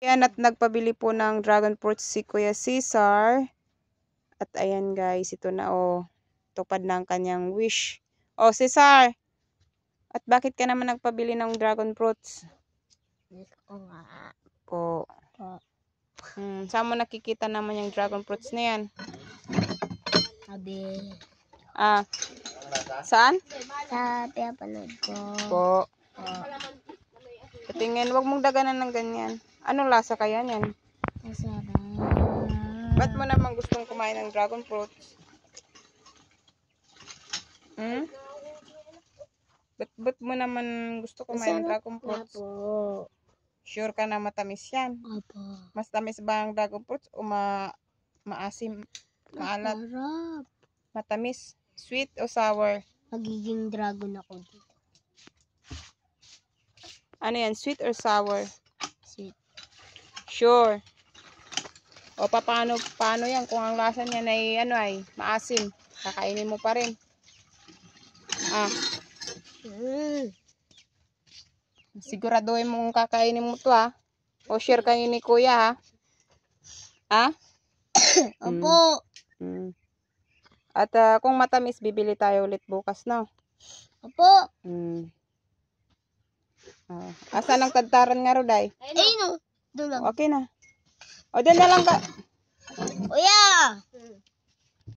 Ayan, at nagpabili po ng dragon fruit si Kuya Cesar. At ayan guys, ito na tupad na ang kanyang wish. Cesar! At bakit ka naman nagpabili ng dragon fruits? Gusto nga. Po. Saan mo nakikita naman yung dragon fruits na yan? Sabi. Saan? Sa pinapanood ko. Po. Tingin, wag mong daganan ng ganyan. Anong lasa kaya yan? Masarap. Ba't mo naman gustong kumain ng dragon fruits? Ba't mo naman gusto kumain ng dragon fruits? Opo. Sure ka na matamis yan? Opo. Mas tamis ba ang dragon fruits o maasim? Maalat? Masarap. Matamis? Sweet o sour? Magiging dragon ako dito. Ano yan? Sweet or sour? Sweet. Sure. O paano yan kung ang lasa niya ay maasim? Kakainin mo pa rin. Siguraduhin mong kakainin mo to O share kayo ni Kuya Opo. At kung matamis, bibili tayo ulit bukas, no? Opo. Asan ang tadtaran nga, Roday? Ay, no. Doon lang. Okay na. O, dyan na lang ka. Kuya!